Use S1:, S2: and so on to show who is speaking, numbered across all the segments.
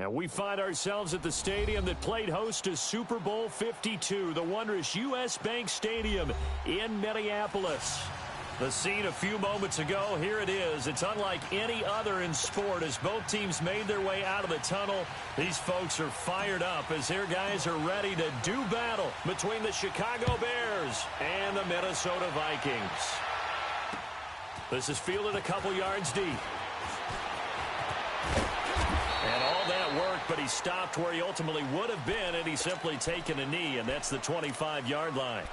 S1: And we find ourselves at the stadium that played host to Super Bowl 52, the wondrous U.S. Bank Stadium in Minneapolis. The scene a few moments ago, here it is. It's unlike any other in sport as both teams made their way out of the tunnel. These folks are fired up as their guys are ready to do battle between the Chicago Bears and the Minnesota Vikings. This is fielded a couple yards deep. And all that worked, but he stopped where he ultimately would have been had he simply taken a knee, and that's the 25-yard line.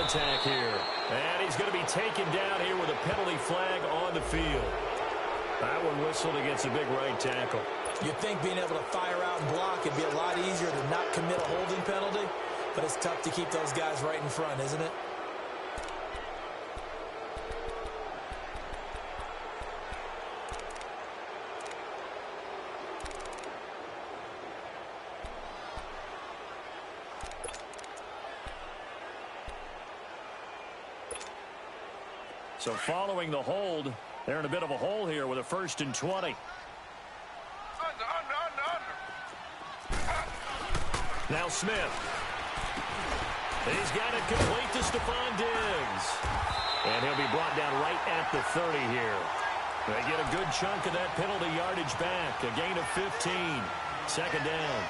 S2: Attack here. And he's going to be taken down here with a penalty flag on the field. That one whistled against a big right tackle.
S3: You'd think being able to fire out and block would be a lot easier to not commit a holding penalty, but it's tough to keep those guys right in front, isn't it?
S1: So following the hold, they're in a bit of a hole here with a 1st and 20. Now Smith. He's got it complete to Stephon Diggs. And he'll be brought down right at the 30 here. They get a good chunk of that penalty yardage back. A gain of 15. 2nd down.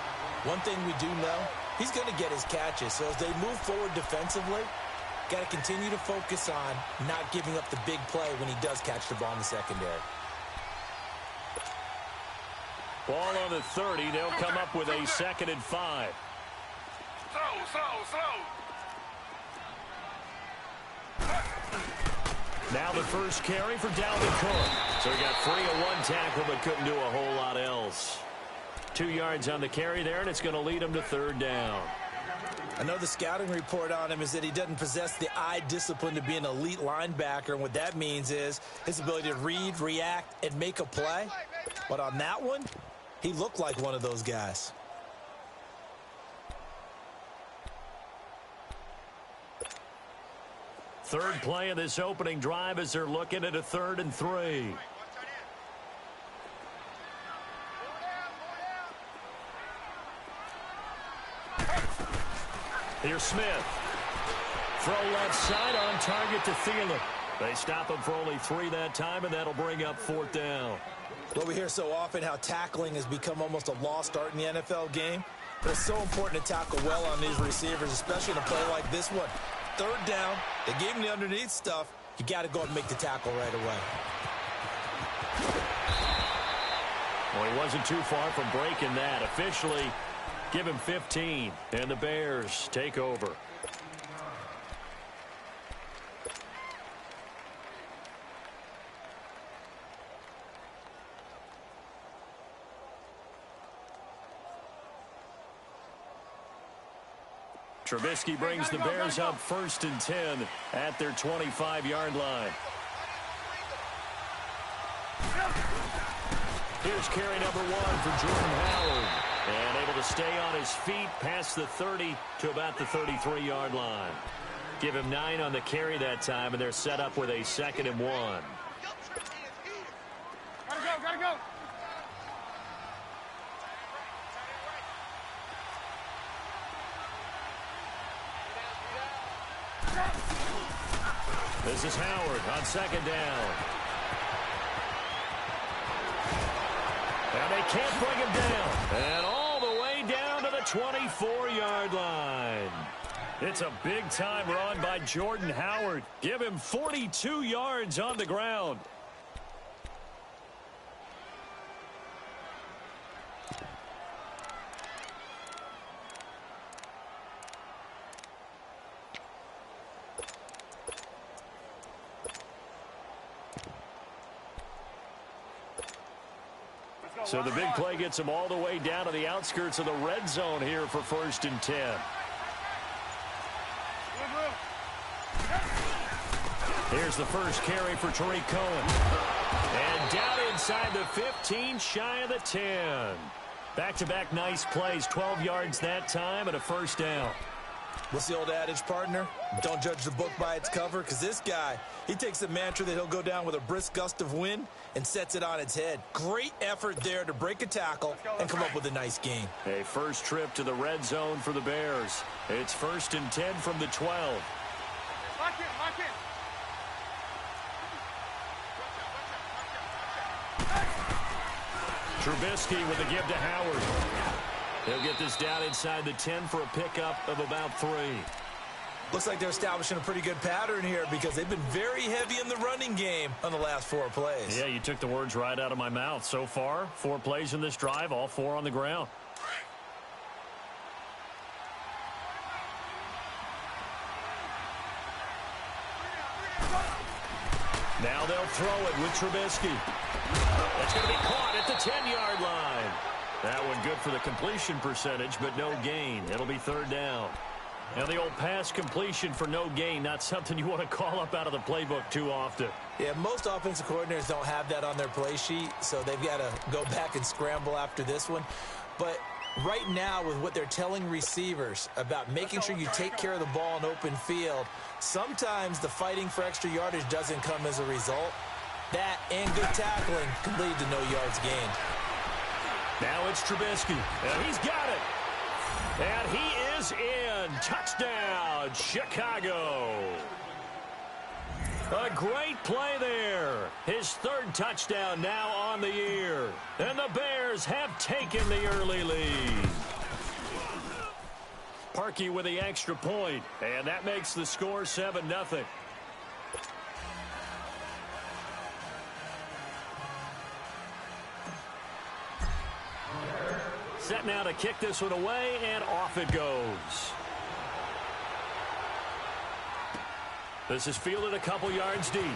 S3: One thing we do know, he's going to get his catches. So as they move forward defensively, got to continue to focus on not giving up the big play when he does catch the ball in the secondary.
S1: Ball on the 30. They'll come up with a 2nd and 5. Now the first carry for Dalvin Cook. So he got free of one tackle but couldn't do a whole lot else. 2 yards on the carry there, and it's going to lead him to 3rd down.
S3: I know the scouting report on him is that he doesn't possess the eye discipline to be an elite linebacker, and what that means is his ability to read, react, and make a play. But on that one, he looked like one of those guys.
S1: Third play of this opening drive as they're looking at a 3rd and 3. Here's Smith. Throw left side on target to Thielen. They stop him for only 3 that time, and that'll bring up 4th down.
S3: Well, we hear so often how tackling has become almost a lost art in the NFL game. But it's so important to tackle well on these receivers, especially in a play like this one. 3rd down, they gave him the underneath stuff. You got to go and make the tackle right away.
S1: Well, he wasn't too far from breaking that. Officially, give him 15, and the Bears take over. Trubisky brings the Bears up 1st and 10 at their 25-yard line. Here's carry number 1 for Jordan Howard. And able to stay on his feet past the 30 to about the 33-yard line. Give him 9 on the carry that time, and they're set up with a 2nd and 1.
S4: Gotta go.
S1: This is Howard on 2nd down. And they can't bring him down. And all the way down to the 24-yard line. It's a big-time run by Jordan Howard. Give him 42 yards on the ground. So the big play gets him all the way down to the outskirts of the red zone here for 1st and 10. Here's the first carry for Tariq Cohen. And down inside the 15, shy of the 10. Back-to-back nice plays, 12 yards that time and a 1st down.
S3: What's the old adage, partner? Don't judge the book by its cover, because this guy, he takes the mantra that he'll go down with a brisk gust of wind and sets it on its head. Great effort there to break a tackle and come up with a nice gain.
S1: A first trip to the red zone for the Bears. It's 1st and 10 from the 12.
S4: Lock in.
S1: Trubisky with a give to Howard. He'll get this down inside the 10 for a pickup of about 3.
S3: Looks like they're establishing a pretty good pattern here because they've been very heavy in the running game on the last 4 plays.
S1: Yeah, you took the words right out of my mouth. So far, 4 plays in this drive, all 4 on the ground. Now they'll throw it with Trubisky. It's going to be caught at the 10-yard line. That one good for the completion percentage, but no gain. It'll be 3rd down. Now the old pass completion for no gain, not something you want to call up out of the playbook too often.
S3: Yeah, most offensive coordinators don't have that on their play sheet, so they've got to go back and scramble after this one. But right now, with what they're telling receivers about making sure you take care of the ball in open field, sometimes the fighting for extra yardage doesn't come as a result. That and good tackling can lead to no yards gained.
S1: Now it's Trubisky, and he's got it. And he is in. Touchdown, Chicago. A great play there. His 3rd touchdown now on the year. And the Bears have taken the early lead. Parkey with the extra point, and that makes the score 7-0. Set now to kick this one away, and off it goes. This is fielded a couple yards deep. And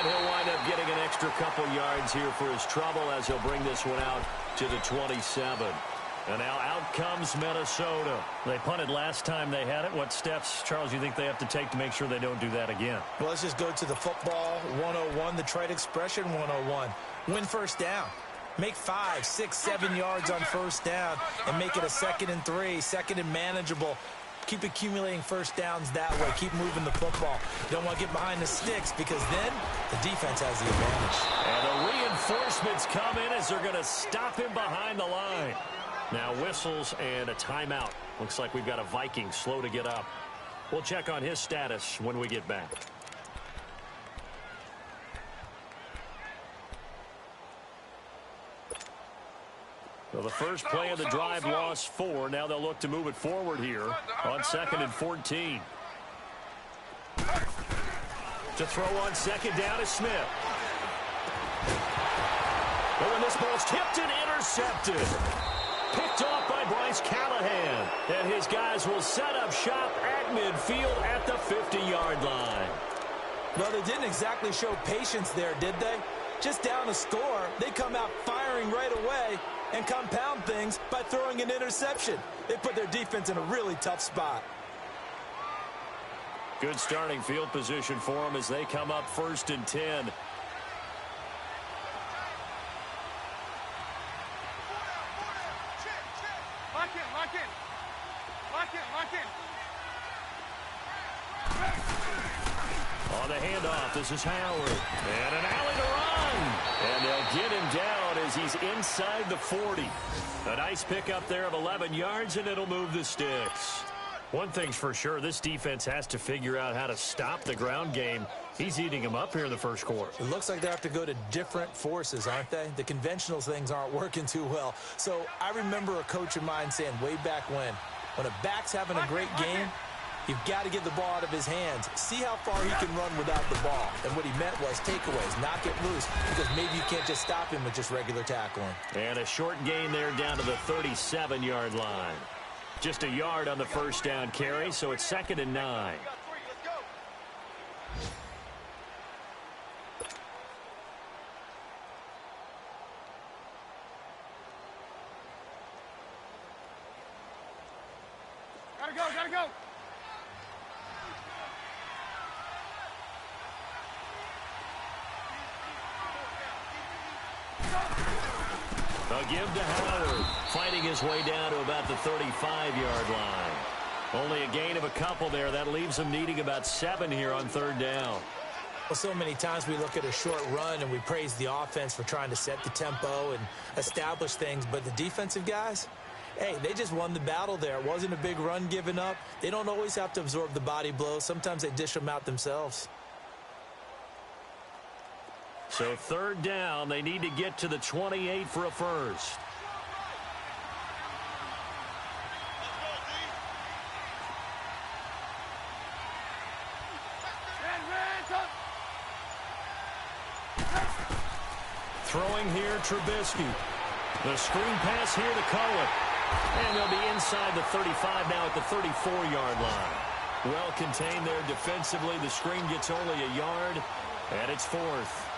S1: he'll wind up getting an extra couple yards here for his trouble as he'll bring this one out to the 27. And now out comes Minnesota. They punted last time they had it. What steps, Charles, you think they have to take to make sure they don't do that again?
S3: Well, let's just go to the football 101, the trite expression 101. Win 1st down. Make 5, 6, 7 yards on 1st down and make it a 2nd and 3, 2nd and manageable. Keep accumulating 1st downs that way. Keep moving the football. You don't want to get behind the sticks because then the defense has the advantage.
S1: And the reinforcements come in as they're going to stop him behind the line. Now whistles and a timeout. Looks like we've got a Viking slow to get up. We'll check on his status when we get back. So the first play of the drive lost 4. Now they'll look to move it forward here on 2nd and 14. To throw on 2nd down is Smith. But when this ball's tipped and intercepted. Picked off by Bryce Callahan. And his guys will set up shop at midfield at the 50-yard line.
S3: Well, they didn't exactly show patience there, did they? Just down a score, they come out firing right away and compound things by throwing an interception. They put their defense in a really tough spot.
S1: Good starting field position for them as they come up 1st and 10.
S4: Lock in.
S1: On the handoff, this is Howard. And an alley to run. And they'll get him down as he's inside the 40. A nice pickup there of 11 yards, and it'll move the sticks. One thing's for sure, this defense has to figure out how to stop the ground game. He's eating him up here in the first quarter.
S3: It looks like they have to go to different forces, aren't they? The conventional things aren't working too well. So I remember a coach of mine saying way back when a back's having a great game, you've got to get the ball out of his hands. See how far he can run without the ball. And what he meant was takeaways, knock it loose, because maybe you can't just stop him with just regular tackling.
S1: And a short gain there down to the 37-yard line. Just a yard on the first down carry, so it's 2nd and 9.
S4: Gotta go, gotta go.
S1: A give to Howard, fighting his way down to about the 35-yard line. Only a gain of a couple there. That leaves him needing about 7 here on third down.
S3: Well, so many times we look at a short run and we praise the offense for trying to set the tempo and establish things, but the defensive guys, hey, they just won the battle there. It wasn't a big run given up. They don't always have to absorb the body blows. Sometimes they dish them out themselves.
S1: So third down, they need to get to the 28 for a first. Throwing here, Trubisky. The screen pass here to Cohen. And they'll be inside the 35 now at the 34-yard line. Well contained there defensively. The screen gets only a yard, and it's fourth.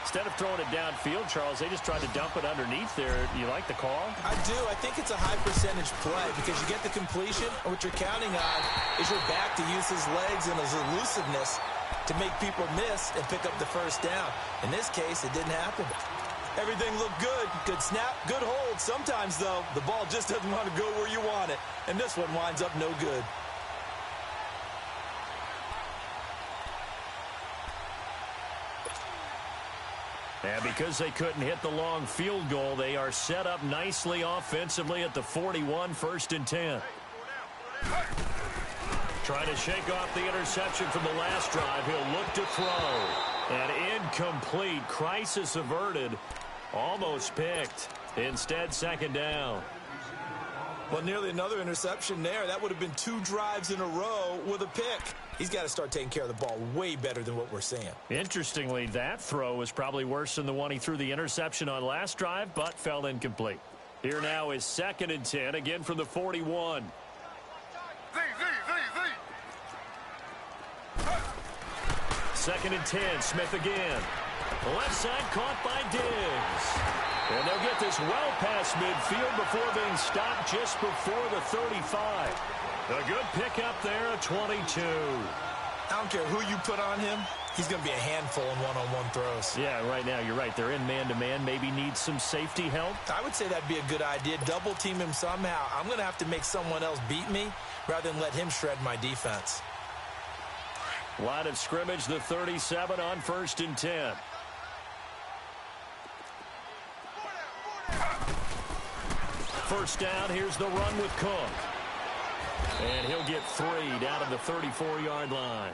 S1: Instead of throwing it downfield, Charles, they just tried to dump it underneath there. You like the call?
S3: I do. I think it's a high percentage play because you get the completion, and what you're counting on is your back to use his legs and his elusiveness to make people miss and pick up the first down. In this case, it didn't happen. Everything looked good. Good snap, good hold. Sometimes, though, the ball just doesn't want to go where you want it, and this one winds up no good.
S1: And because they couldn't hit the long field goal, they are set up nicely offensively at the 41, first and 10. Trying to shake off the interception from the last drive. He'll look to throw. And incomplete. Crisis averted. Almost picked. Instead, second down.
S3: Well, nearly another interception there. That would have been 2 drives in a row with a pick. He's got to start taking care of the ball way better than what we're seeing.
S1: Interestingly, that throw was probably worse than the one he threw the interception on last drive, but fell incomplete. Here now is second and 10, again from the 41. Second and 10, Smith again. The left side caught by Diggs. And they'll get this well past midfield before being stopped just before the 35. A good pickup there at 22.
S3: I don't care who you put on him. He's going to be a handful in one-on-one throws.
S1: Yeah, right now, you're right. They're in man-to-man. Maybe needs some safety help.
S3: I would say that'd be a good idea. Double team him somehow. I'm going to have to make someone else beat me rather than let him shred my defense.
S1: Line of scrimmage, the 37 on first and 10. First down, here's the run with Cook. And he'll get 3 down to the 34-yard line.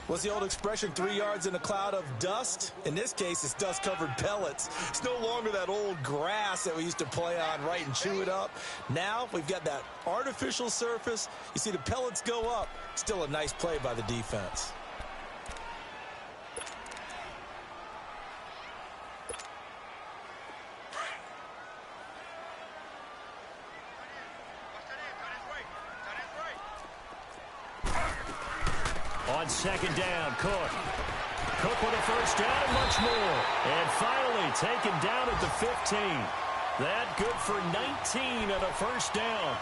S3: What's the old expression, 3 yards in a cloud of dust? In this case, it's dust-covered pellets. It's no longer that old grass that we used to play on, right, and chew it up. Now we've got that artificial surface. You see the pellets go up. Still a nice play by the defense.
S1: On second down, Cook. Cook with a first down and much more. And finally taken down at the 15. That good for 19 and a first down.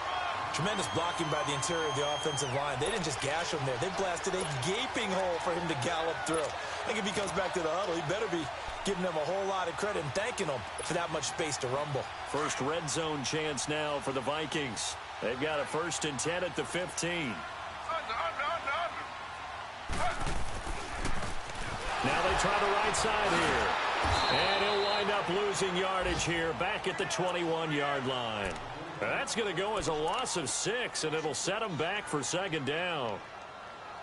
S3: Tremendous blocking by the interior of the offensive line. They didn't just gash him there. They blasted a gaping hole for him to gallop through. I think if he comes back to the huddle, he better be giving them a whole lot of credit and thanking them for that much space to rumble.
S1: First red zone chance now for the Vikings. They've got a first and 10 at the 15. Now they try the right side here. And he'll wind up losing yardage here back at the 21-yard line. That's going to go as a loss of 6, and it'll set him back for second down.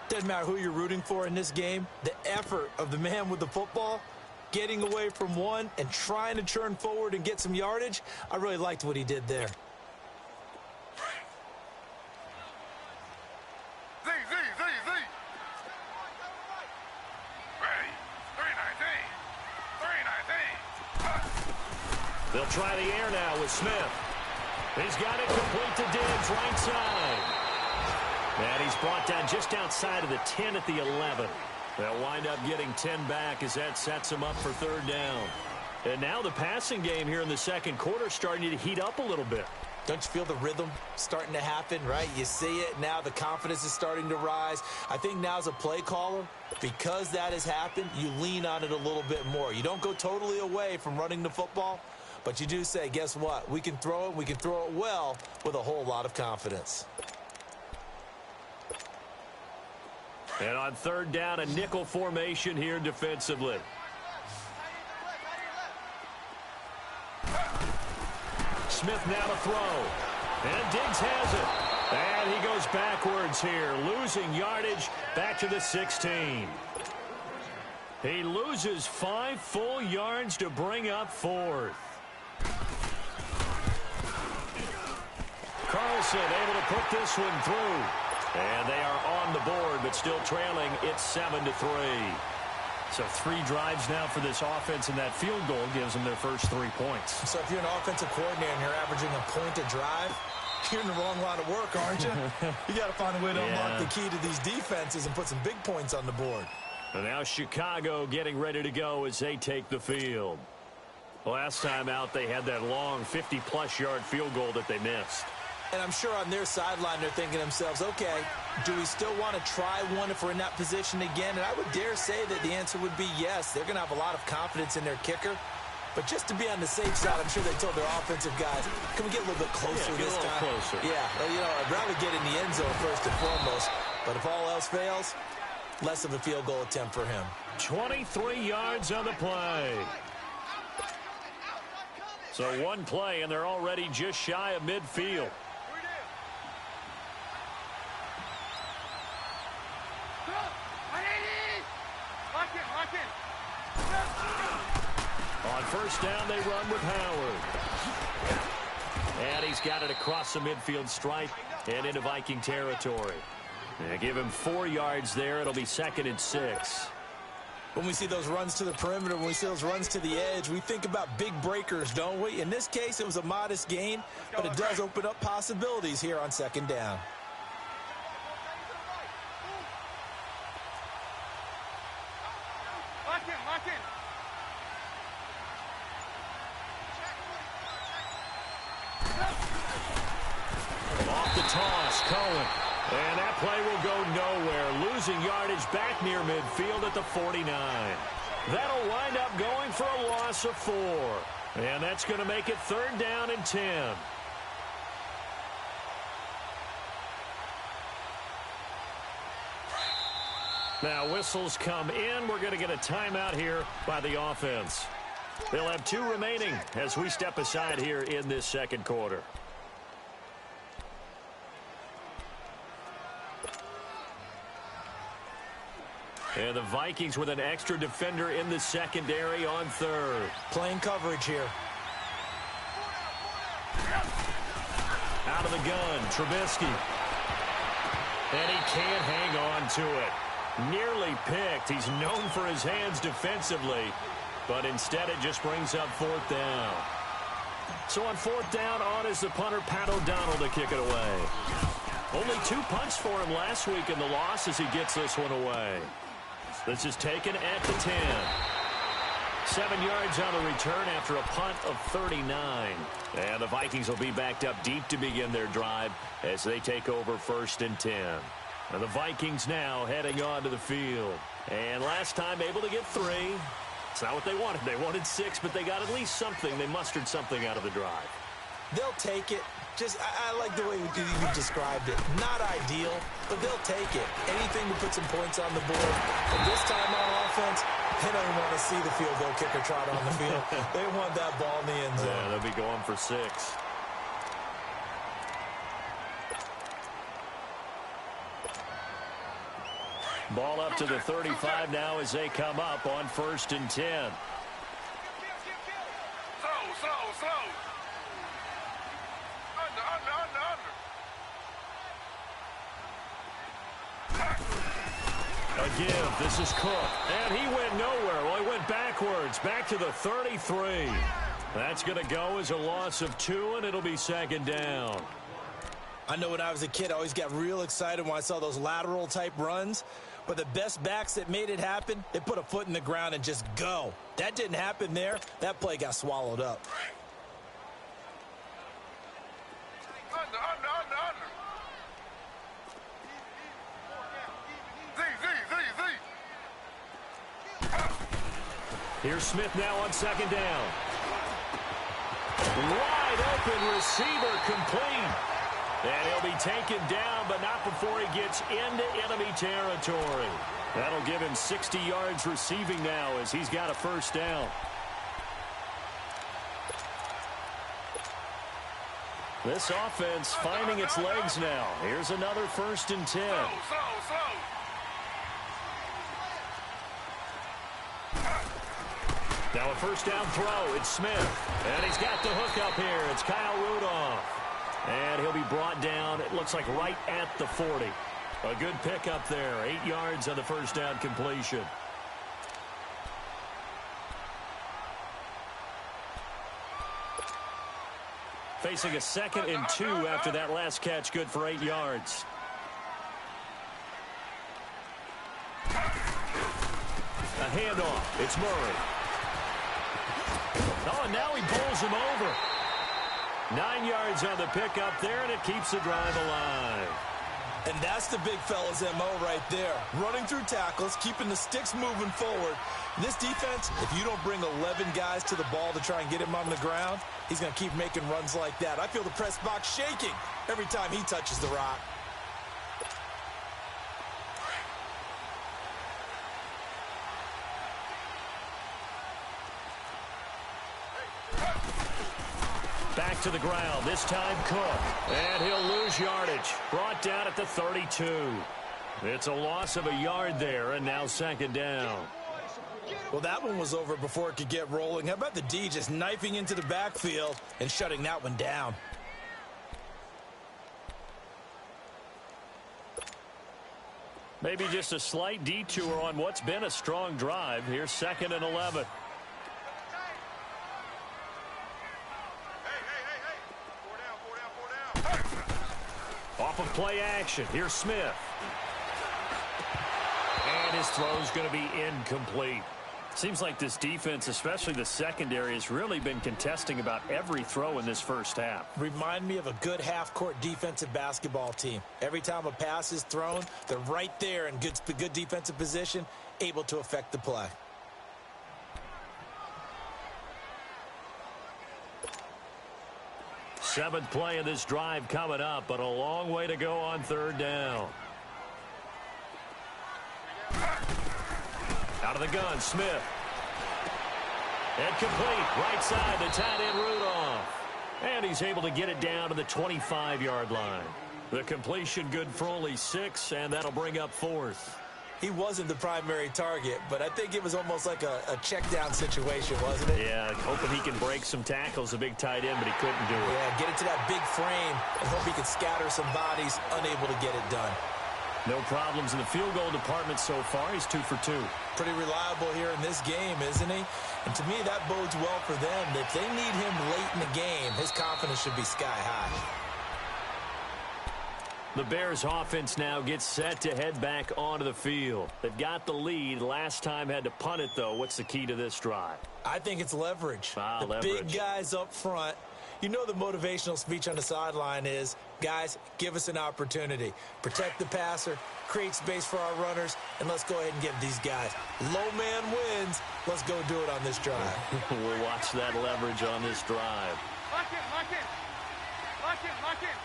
S3: Doesn't matter who you're rooting for in this game. The effort of the man with the football, getting away from one and trying to turn forward and get some yardage, I really liked what he did there.
S1: They'll try the air now with Smith. He's got it complete to Diggs, right side. And he's brought down just outside of the 10 at the 11. They'll wind up getting 10 back as that sets him up for third down. And now the passing game here in the second quarter starting to heat up a little bit.
S3: Don't you feel the rhythm starting to happen, right? You see it. Now the confidence is starting to rise. I think now as a play caller, because that has happened, you lean on it a little bit more. You don't go totally away from running the football, but you do say, guess what? We can throw it. We can throw it well with a whole lot of confidence.
S1: And on third down, a nickel formation here defensively. Smith now to throw. And Diggs has it. And he goes backwards here, losing yardage back to the 16. He loses 5 full yards to bring up 4th. Carlson able to put this one through. And they are on the board, but still trailing. It's 7-3. So 3 drives now for this offense, and that field goal gives them their first 3 points.
S3: So if you're an offensive coordinator and you're averaging a point a drive, you're in the wrong line of work, aren't you? You got to find a way to unlock the key to these defenses and put some big points on the board.
S1: And now Chicago getting ready to go as they take the field. Last time out, they had that long 50-plus yard field goal that they missed.
S3: And I'm sure on their sideline they're thinking to themselves, okay, do we still want to try one if we're in that position again? And I would dare say that the answer would be yes. They're going to have a lot of confidence in their kicker. But just to be on the safe side, I'm sure they told their offensive guys, can we get a little bit closer this time?
S1: Closer.
S3: Yeah, well, I'd rather get in the end zone first and foremost. But if all else fails, less of a field goal attempt for him.
S1: 23 yards on the play. So 1 play, and they're already just shy of midfield. On first down, they run with Howard. And he's got it across the midfield stripe and into Viking territory. They give him 4 yards there. It'll be 2nd and 6.
S3: When we see those runs to the perimeter, when we see those runs to the edge, we think about big breakers, don't we? In this case, it was a modest gain, but it does open up possibilities here on 2nd down.
S1: Off the toss, Cohen. And that play will go nowhere. Losing yardage back near midfield at the 49. That'll wind up going for a loss of 4. And that's going to make it 3rd down and 10. Now whistles come in. We're going to get a timeout here by the offense. They'll have 2 remaining as we step aside here in this 2nd quarter. And the Vikings with an extra defender in the secondary on 3rd.
S3: Playing coverage here.
S1: Out of the gun, Trubisky. And he can't hang on to it. Nearly picked. He's known for his hands defensively, but instead it just brings up 4th down. So on 4th down, on is the punter, Pat O'Donnell, to kick it away. Only 2 punts for him last week in the loss as he gets this one away. This is taken at the 10. 7 yards on the return after a punt of 39. And the Vikings will be backed up deep to begin their drive as they take over 1st and 10. And the Vikings now heading on to the field. And last time able to get 3. It's not what they wanted. They wanted 6, but they got at least something. They mustered something out of the drive.
S3: They'll take it. I like the way you described it. Not ideal, but they'll take it. Anything to put some points on the board. And this time on offense, they don't want to see the field goal kicker trot on the field. They want that ball in the end zone.
S1: Yeah, they'll be going for 6. Ball up to the 35 now as they come up on 1st and 10.
S4: Slow.
S1: A give. This is Cook. And he went nowhere. Well, he went backwards. Back to the 33. That's going to go as a loss of 2, and it'll be 2nd down.
S3: I know when I was a kid, I always got real excited when I saw those lateral-type runs. But the best backs that made it happen, they put a foot in the ground and just go. That didn't happen there. That play got swallowed up.
S1: Here's Smith now on second down. Wide open receiver complete. And he'll be taken down, but not before he gets into enemy territory. That'll give him 60 yards receiving now as he's got a first down. This offense finding its legs now. Here's another 1st and 10. Now a first down throw. It's Smith. And he's got the hook up here. It's Kyle Rudolph. And he'll be brought down, it looks like, right at the 40. A good pickup there. 8 yards on the first down completion. Facing a 2nd and 2 after that last catch, good for 8 yards. A handoff. It's Murray. Oh, and now he bowls him over. 9 yards on the pickup there, and it keeps the drive alive.
S3: And that's the big fella's MO right there. Running through tackles, keeping the sticks moving forward. This defense, if you don't bring 11 guys to the ball to try and get him on the ground, he's going to keep making runs like that. I feel the press box shaking every time he touches the rock.
S1: Back to the ground, this time Cook. And he'll lose yardage. Brought down at the 32. It's a loss of a yard there, and now 2nd down.
S3: Well, that one was over before it could get rolling. How about the D just knifing into the backfield and shutting that one down?
S1: Maybe just a slight detour on what's been a strong drive. Here's 2nd and 11. Off of play action. Here's Smith. And his throw's going to be incomplete. Seems like this defense, especially the secondary, has really been contesting about every throw in this first half.
S3: Remind me of a good half-court defensive basketball team. Every time a pass is thrown, they're right there in good defensive position, able to affect the play.
S1: Seventh play of this drive coming up, but a long way to go on 3rd down. Out of the gun, Smith. And complete. Right side, the tight end Rudolph. And he's able to get it down to the 25-yard line. The completion good for only 6, and that'll bring up 4th.
S3: He wasn't the primary target, but I think it was almost like a check-down situation, wasn't it?
S1: Yeah, hoping he can break some tackles, a big tight end, but he couldn't do it.
S3: Yeah, get into that big frame and hope he can scatter some bodies, unable to get it done.
S1: No problems in the field goal department so far. He's 2 for 2.
S3: Pretty reliable here in this game, isn't he? And to me, that bodes well for them. If they need him late in the game, his confidence should be sky high.
S1: The Bears offense now gets set to head back onto the field. They've got the lead. Last time had to punt it, though. What's the key to this drive?
S3: I think it's leverage.
S1: Leverage.
S3: Big guys up front. You know the motivational speech on the sideline is, guys, give us an opportunity. Protect the passer, create space for our runners, and let's go ahead and get these guys. Low man wins. Let's go do it on this drive.
S1: We'll watch that leverage on this drive.
S4: Lock it, lock it. Lock it, lock it.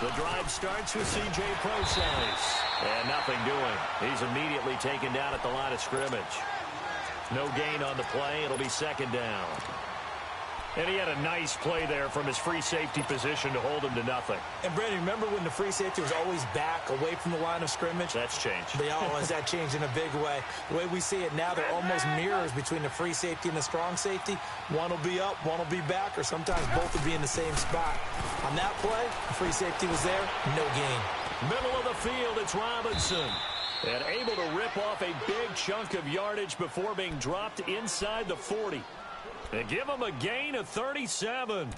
S1: The drive starts with C.J. Procise. And nothing doing. He's immediately taken down at the line of scrimmage. No gain on the play. It'll be 2nd down. And he had a nice play there from his free safety position to hold him to nothing.
S3: And, Brandon, remember when the free safety was always back away from the line of scrimmage?
S1: That's changed.
S3: Has that changed in a big way? The way we see it now, they're almost mirrors between the free safety and the strong safety. One will be up, one will be back, or sometimes both will be in the same spot. On that play, the free safety was there, no gain.
S1: Middle of the field, it's Robinson. And able to rip off a big chunk of yardage before being dropped inside the 40. They give him a gain of 37.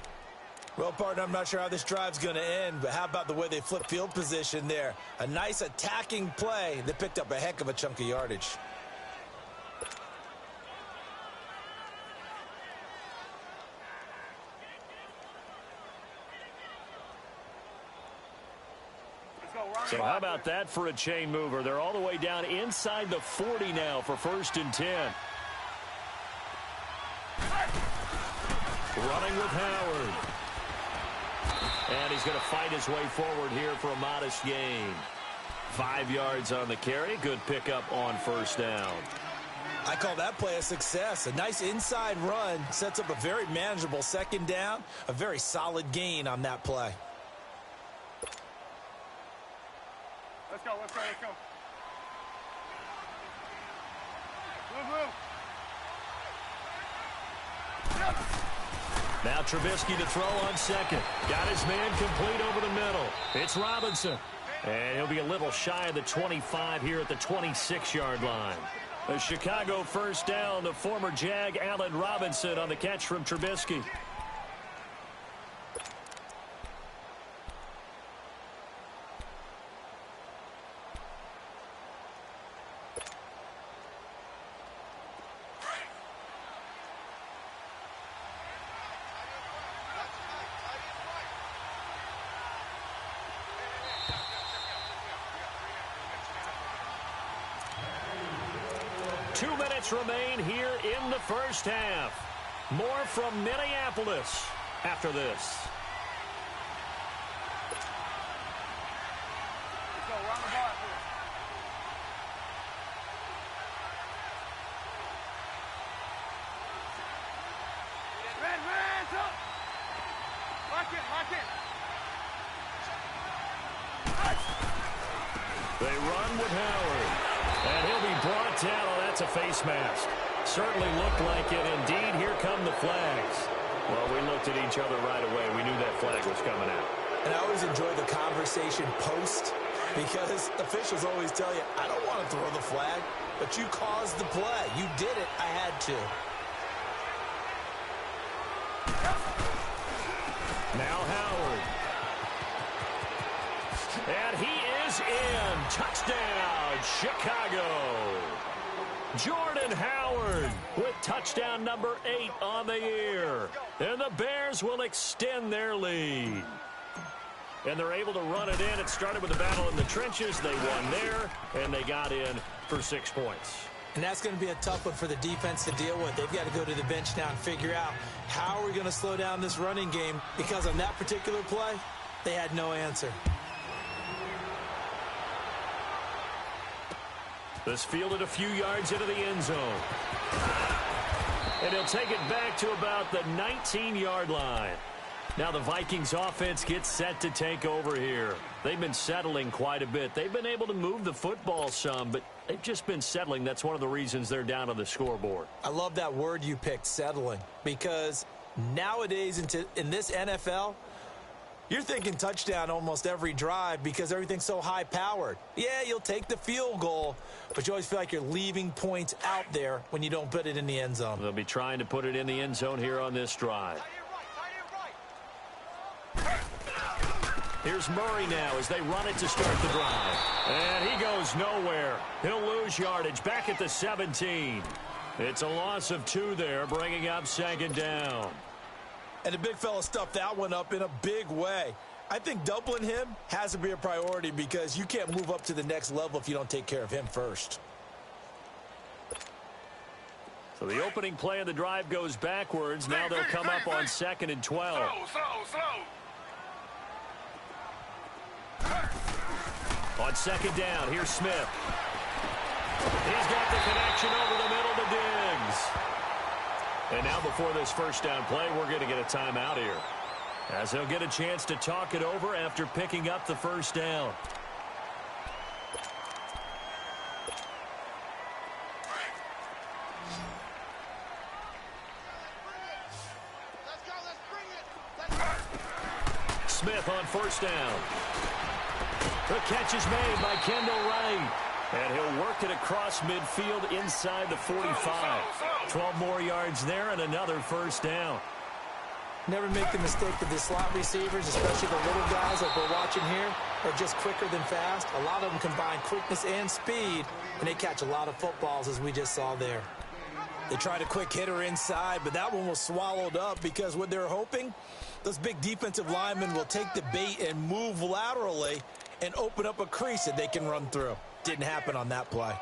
S3: Well, partner, I'm not sure how this drive's going to end, but how about the way they flip field position there? A nice attacking play that picked up a heck of a chunk of yardage.
S1: So how about that for a chain mover? They're all the way down inside the 40 now for 1st and 10. Running with Howard. And he's going to fight his way forward here for a modest gain. 5 yards on the carry. Good pickup on 1st down.
S3: I call that play a success. A nice inside run sets up a very manageable 2nd down. A very solid gain on that play.
S4: Let's go, let's go, let's go. Move, move.
S1: Now Trubisky to throw on 2nd. Got his man complete over the middle. It's Robinson. And he'll be a little shy of the 25 here at the 26-yard line. A Chicago 1st down. The former Jag Allen Robinson on the catch from Trubisky. Remain here in the 1st half. More from Minneapolis after this.
S4: Let's go, round the bar here. Red, up. Lock it, lock it.
S1: They run with Howard. And he'll be brought down. Oh, that's a face mask. Certainly looked like it. Indeed, here come the flags. Well, we looked at each other right away. We knew that flag was coming out.
S3: And I always enjoy the conversation post because officials always tell you, I don't want to throw the flag, but you caused the play. You did it. I had to.
S1: Now Howard. And he is in. Touchdown, Chicago. Jordan Howard with touchdown number 8 on the year. And the Bears will extend their lead. And they're able to run it in. It started with a battle in the trenches. They won there, and they got in for 6 points.
S3: And that's going to be a tough one for the defense to deal with. They've got to go to the bench now and figure out how are we going to slow down this running game, because on that particular play, they had no answer.
S1: This fielded a few yards into the end zone. And he'll take it back to about the 19-yard line. Now the Vikings offense gets set to take over here. They've been settling quite a bit. They've been able to move the football some, but they've just been settling. That's one of the reasons they're down on the scoreboard.
S3: I love that word you picked, settling, because nowadays in this NFL, you're thinking touchdown almost every drive because everything's so high-powered. Yeah, you'll take the field goal, but you always feel like you're leaving points out there when you don't put it in the end zone.
S1: They'll be trying to put it in the end zone here on this drive. Here's Murray now as they run it to start the drive. And he goes nowhere. He'll lose yardage back at the 17. It's a loss of 2 there, bringing up 2nd down.
S3: And the big fella stuffed that one up in a big way. I think doubling him has to be a priority because you can't move up to the next level if you don't take care of him first.
S1: So the opening play of the drive goes backwards. Now they'll come up on 2nd and 12.
S4: Slow.
S1: On 2nd down, here's Smith. He's got the connection over the middle to Diggs. And now before this 1st down play, we're going to get a timeout here, as he'll get a chance to talk it over after picking up the 1st down. Smith on 1st down. The catch is made by Kendall Wright. And he'll work it across midfield inside the 45. 12 more yards there and another 1st down.
S3: Never make the mistake that the slot receivers, especially the little guys like we're watching here, are just quicker than fast. A lot of them combine quickness and speed, and they catch a lot of footballs, as we just saw there. They tried a quick hitter inside, but that one was swallowed up because what they're hoping, those big defensive linemen will take the bait and move laterally and open up a crease that they can run through. Didn't happen on that play.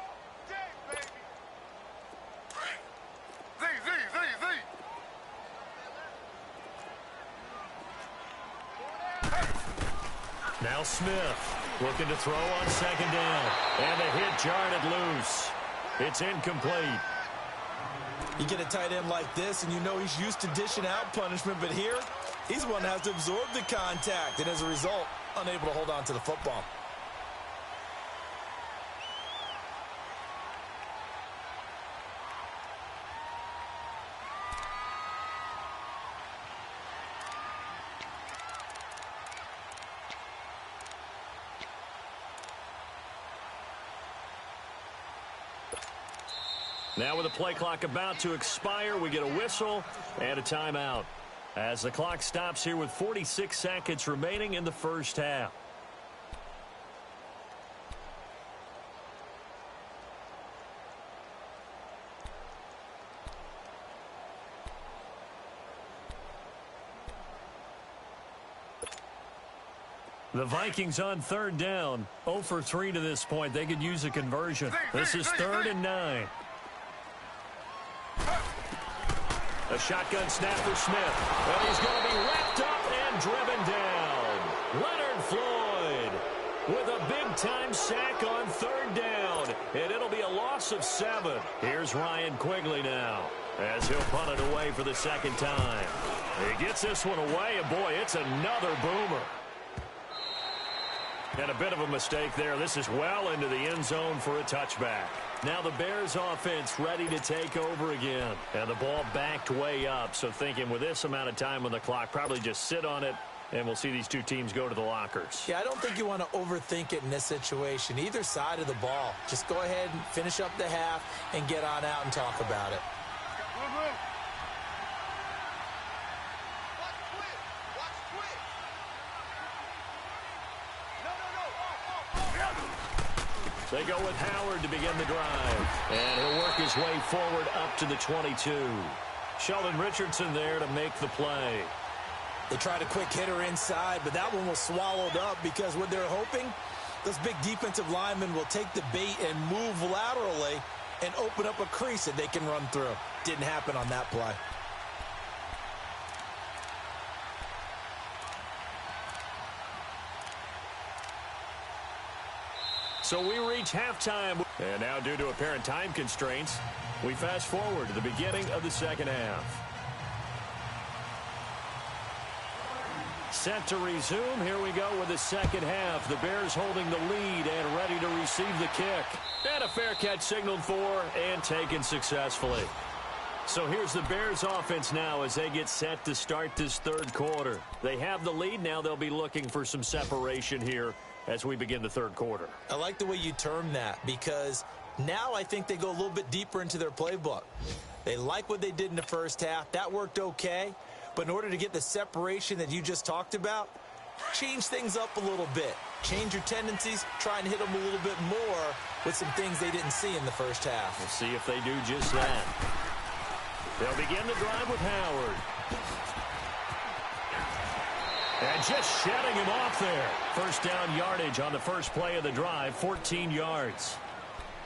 S1: Now Smith looking to throw on second down. And the hit jarred it loose. It's incomplete.
S3: You get a tight end like this, and you know he's used to dishing out punishment, but here, he's the one that has to absorb the contact, and as a result, unable to hold on to the football.
S1: Now with the play clock about to expire, we get a whistle and a timeout as the clock stops here with 46 seconds remaining in the first half. The Vikings on third down, 0 for 3 to this point. They could use a conversion. This is 3rd and 9. A shotgun snap for Smith. And he's going to be wrapped up and driven down. Leonard Floyd with a big-time sack on 3rd down. And it'll be a loss of 7. Here's Ryan Quigley now as he'll punt it away for the second time. He gets this one away, and boy, it's another boomer. And a bit of a mistake there. This is well into the end zone for a touchback. Now the Bears offense ready to take over again. And the ball backed way up. So thinking with this amount of time on the clock, probably just sit on it, and we'll see these two teams go to the lockers.
S3: Yeah, I don't think you want to overthink it in this situation. Either side of the ball. Just go ahead and finish up the half and get on out and talk about it.
S1: They go with Howard to begin the drive. And he'll work his way forward up to the 22. Sheldon Richardson there to make the play.
S3: They tried a quick hitter inside, but that one was swallowed up because what they're hoping, those big defensive linemen will take the bait and move laterally and open up a crease that they can run through. Didn't happen on that play.
S1: So we reach halftime. And now due to apparent time constraints, we fast forward to the beginning of the second half. Set to resume. Here we go with the second half. The Bears holding the lead and ready to receive the kick. And a fair catch signaled for and taken successfully. So here's the Bears offense now as they get set to start this third quarter. They have the lead. Now they'll be looking for some separation here as we begin the third quarter.
S3: I like the way you term that because now I think they go a little bit deeper into their playbook. They like what they did in the first half. That worked okay. But in order to get the separation that you just talked about, change things up a little bit. Change your tendencies. Try and hit them a little bit more with some things they didn't see in the first half.
S1: We'll see if they do just that. They'll begin the drive with Howard. And just shedding him off there. First down yardage on the first play of the drive, 14 yards.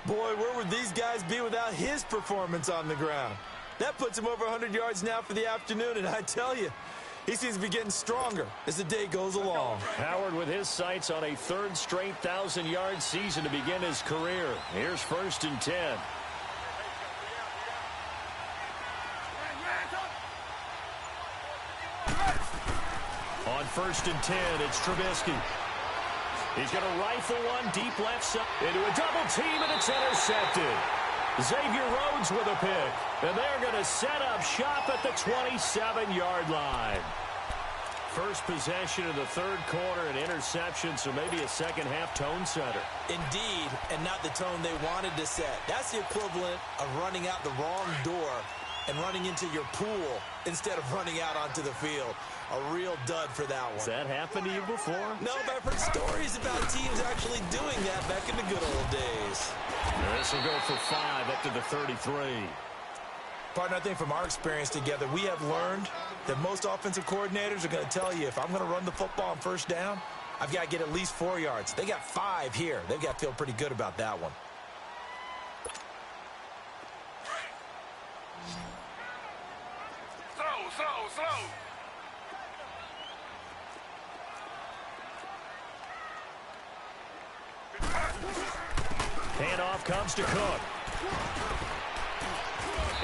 S3: Boy, where would these guys be without his performance on the ground? That puts him over 100 yards now for the afternoon, and I tell you, he seems to be getting stronger as the day goes along.
S1: Howard with his sights on a third straight 1,000-yard season to begin his career. Here's 1st and 10. On 1st and 10, it's Trubisky. He's going to rifle one deep left side into a double team, and it's intercepted. Xavier Rhodes with a pick, and they're going to set up shop at the 27-yard line. First possession of the third quarter, an interception, so maybe a second-half tone setter.
S3: Indeed, and not the tone they wanted to set. That's the equivalent of running out the wrong door and running into your pool instead of running out onto the field. A real dud for that one.
S1: Has that happened to you before?
S3: No, but I've heard stories about teams actually doing that back in the good old days.
S1: This will go for 5 up to the 33.
S3: Partner, I think from our experience together, we have learned that most offensive coordinators are going to tell you, if I'm going to run the football on first down, I've got to get at least 4 yards. They got 5 here. They've got to feel pretty good about that one.
S4: Slow.
S1: Handoff comes to Cook.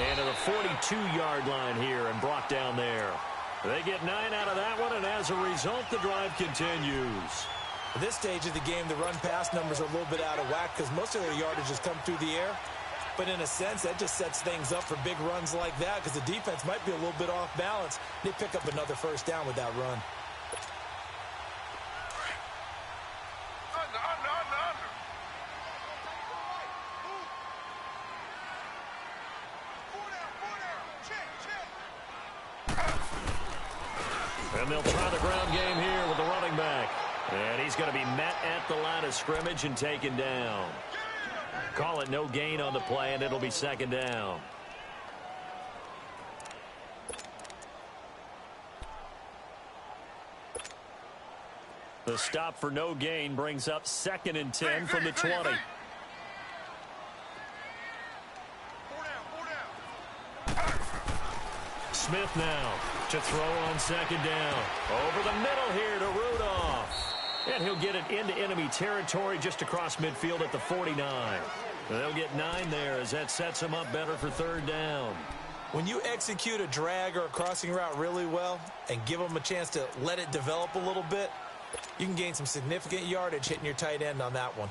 S1: And to the 42-yard line here and brought down there. They get 9 out of that one, and as a result, the drive continues.
S3: At this stage of the game, the run-pass numbers are a little bit out of whack because most of their yardage has come through the air. But in a sense, that just sets things up for big runs like that because the defense might be a little bit off balance. They pick up another first down with that run.
S1: And they'll try the ground game here with the running back. And he's going to be met at the line of scrimmage and taken down. Call it no gain on the play, and it'll be second down. The stop for no gain brings up 2nd and 10 from the 20. Smith now to throw on second down. Over the middle here to Rudolph. And he'll get it into enemy territory just across midfield at the 49. They'll get 9 there as that sets them up better for third down.
S3: When you execute a drag or a crossing route really well and give them a chance to let it develop a little bit, you can gain some significant yardage hitting your tight end on that one.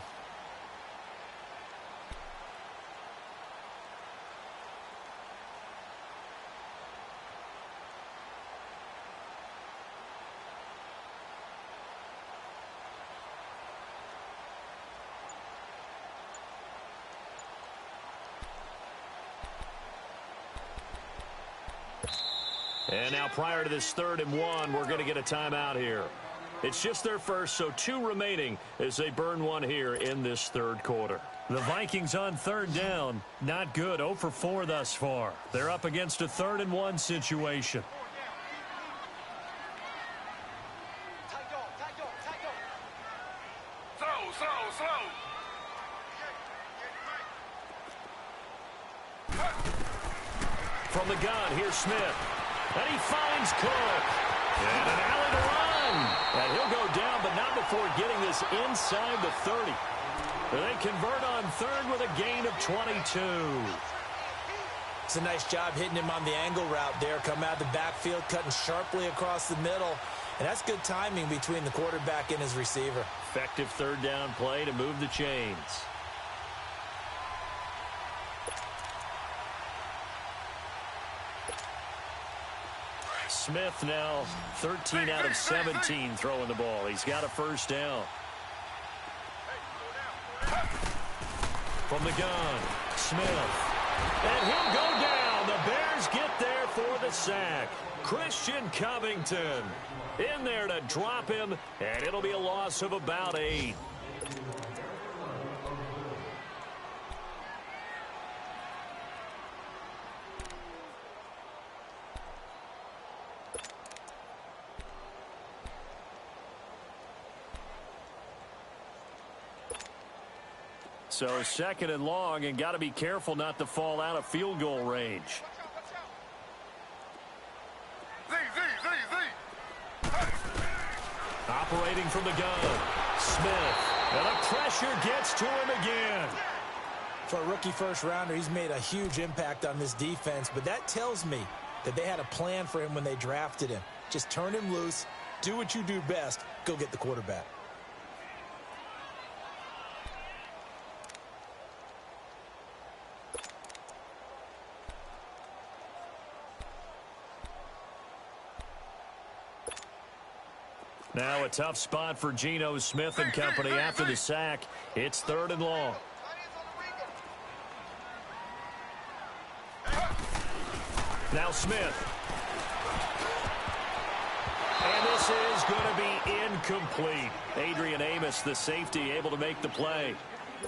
S1: And now prior to this 3rd and 1, we're going to get a timeout here. It's just their first, so 2 remaining as they burn one here in this 3rd quarter. The Vikings on 3rd down. Not good. 0 for 4 thus far. They're up against a 3rd and 1 situation.
S4: Slow.
S1: From the gun, here's Smith. And he finds Cook. And an alley to run. And he'll go down, but not before getting this inside the 30. They convert on 3rd with a gain of 22.
S3: It's a nice job hitting him on the angle route there. Come out of the backfield, cutting sharply across the middle. And that's good timing between the quarterback and his receiver.
S1: Effective 3rd down play to move the chains. Smith now 13 out of 17 throwing the ball. He's got a first down. From the gun, Smith. And he'll go down. The Bears get there for the sack. Christian Covington in there to drop him, and it'll be a loss of about 8. So 2nd and long, and got to be careful not to fall out of field goal range. Operating from the gun, Smith. And the pressure gets to him again.
S3: For a rookie first-rounder, he's made a huge impact on this defense, but that tells me that they had a plan for him when they drafted him. Just turn him loose, do what you do best, go get the quarterback.
S1: Now a tough spot for Geno Smith and company after the sack. It's 3rd and long. Now Smith. And this is going to be incomplete. Adrian Amos, the safety, able to make the play.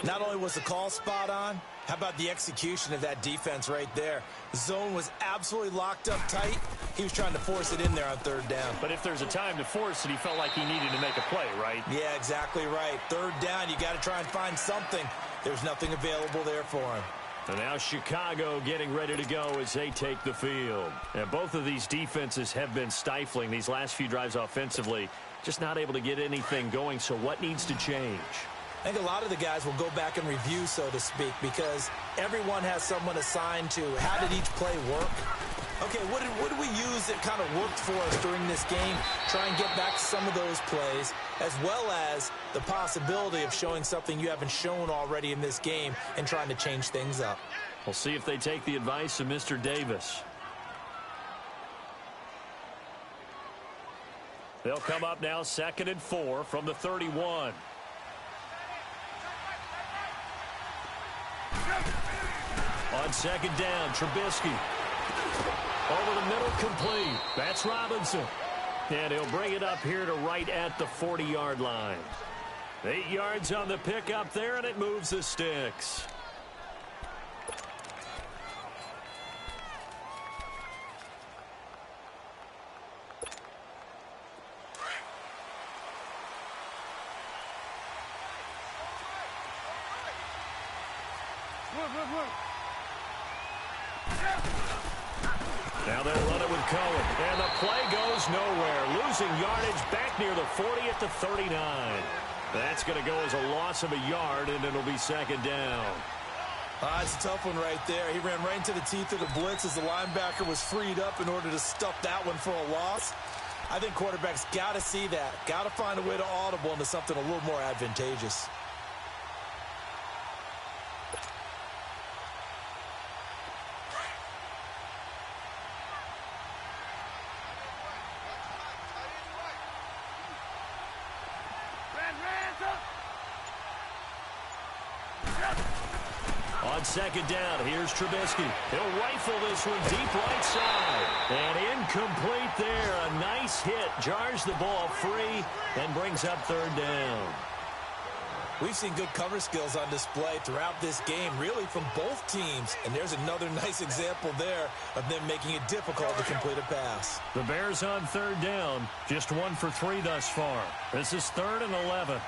S3: Not only was the call spot on, How about the execution of that defense right there? The zone was absolutely locked up tight. He was trying to force it in there on third down.
S1: But if there's a time to force it, he felt like he needed to make a play, right?
S3: Yeah, exactly right. Third down, you got to try and find something. There's nothing available there for him.
S1: And now Chicago getting ready to go as they take the field. And both of these defenses have been stifling these last few drives offensively. Just not able to get anything going, so what needs to change?
S3: I think a lot of the guys will go back and review, so to speak, because everyone has someone assigned to how did each play work. Okay, what did we use that kind of worked for us during this game? Try and get back to some of those plays, as well as the possibility of showing something you haven't shown already in this game and trying to change things up.
S1: We'll see if they take the advice of Mr. Davis. They'll come up now 2nd and 4 from the 31. On 2nd down, Trubisky. Over the middle, complete. That's Robinson. And he'll bring it up here to right at the 40-yard line. 8 yards on the pickup there, and it moves the sticks. Now they'll run it with Cohen. And the play goes nowhere. Losing yardage back near the 40 at the 39. That's going to go as a loss of a yard, and it'll be 2nd down.
S3: It's a tough one right there. He ran right into the teeth of the blitz as the linebacker was freed up in order to stuff that one for a loss. I think quarterbacks got to see that. Got to find a way to audible into something a little more advantageous.
S1: On 2nd down, here's Trubisky. He'll rifle this one deep right side. And incomplete there. A nice hit. Jars the ball free and brings up 3rd down.
S3: We've seen good cover skills on display throughout this game, really from both teams. And there's another nice example there of them making it difficult to complete a pass.
S1: The Bears on 3rd down. Just 1 for 3 thus far. This is 3rd and 11.